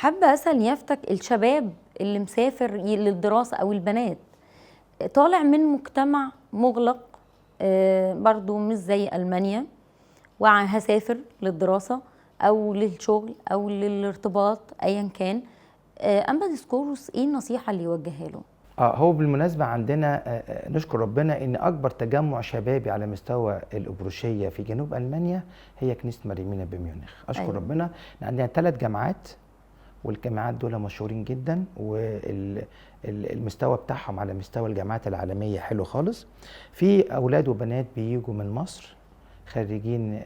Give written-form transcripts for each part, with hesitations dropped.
حابة أسأل نيافتك الشباب اللي مسافر للدراسة أو البنات طالع من مجتمع مغلق، برضو مش زي ألمانيا، وهسافر للدراسة أو للشغل أو للارتباط أيا كان. أما ديسكورس إيه النصيحة اللي يوجهها له؟ هو بالمناسبة عندنا نشكر ربنا ان اكبر تجمع شبابي على مستوى الابروشية في جنوب المانيا هي كنيسة مريمينا بميونخ. اشكر أيوة. ربنا ان عندنا 3 جامعات، والجامعات دول مشهورين جدا، والمستوى بتاعهم على مستوى الجامعات العالمية حلو خالص. في اولاد وبنات بيجوا من مصر خريجين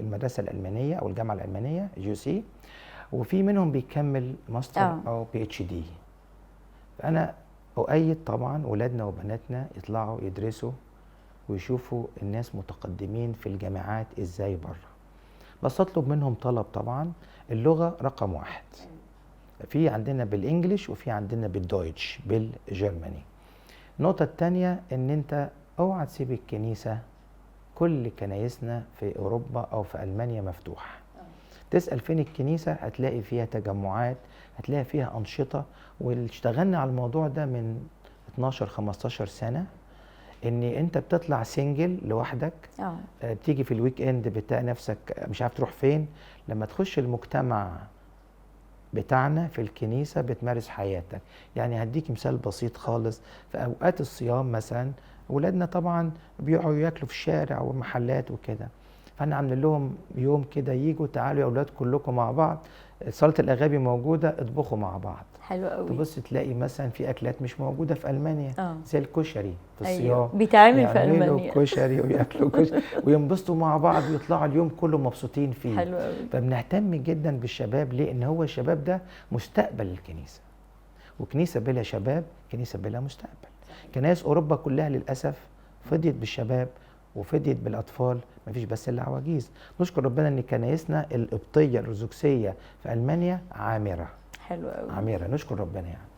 المدرسة الألمانية أو الجامعة الألمانية GUC، وفي منهم بيكمل ماستر أو PhD. فأنا أؤيد طبعا ولادنا وبناتنا يطلعوا يدرسوا ويشوفوا الناس متقدمين في الجامعات ازاي بره، بس اطلب منهم طلب طبعا. اللغة رقم 1، في عندنا بالانجليش وفي عندنا بالدويتش بالجرماني. النقطة التانية ان انت اوعى تسيب الكنيسة. كل كنايسنا في اوروبا او في المانيا مفتوحة. تسأل فين الكنيسة هتلاقي فيها تجمعات، هتلاقي فيها أنشطة، واشتغلنا على الموضوع ده من 12-15 سنة. ان انت بتطلع سنجل لوحدك، بتيجي في الويك اند بتلاقي نفسك مش عارف تروح فين. لما تخش المجتمع بتاعنا في الكنيسة بتمارس حياتك. يعني هديك مثال بسيط خالص. في اوقات الصيام مثلا ولادنا طبعا بيقعدوا ياكلوا في الشارع ومحلات وكده، فانا عامل لهم يوم كده يجوا تعالوا يا اولاد كلكم مع بعض، صاله الاغابي موجوده اطبخوا مع بعض. حلو قوي. تبص تلاقي مثلا في اكلات مش موجوده في المانيا زي الكشري في الصيام. أيوة. بيتعمل في المانيا يعملوا كشري وياكلوا كشري وينبسطوا مع بعض ويطلعوا اليوم كله مبسوطين فيه. حلو قوي. فبنهتم جدا بالشباب. ليه؟ ان هو الشباب ده مستقبل الكنيسه، وكنيسه بلا شباب كنيسه بلا مستقبل. كنائس اوروبا كلها للاسف فضيت بالشباب وفضيت بالاطفال، مفيش بس الا عواجيز. نشكر ربنا ان كنايسنا القبطيه الارثوذكسيه في المانيا عامره. حلو قوي. عامره، نشكر ربنا يعني.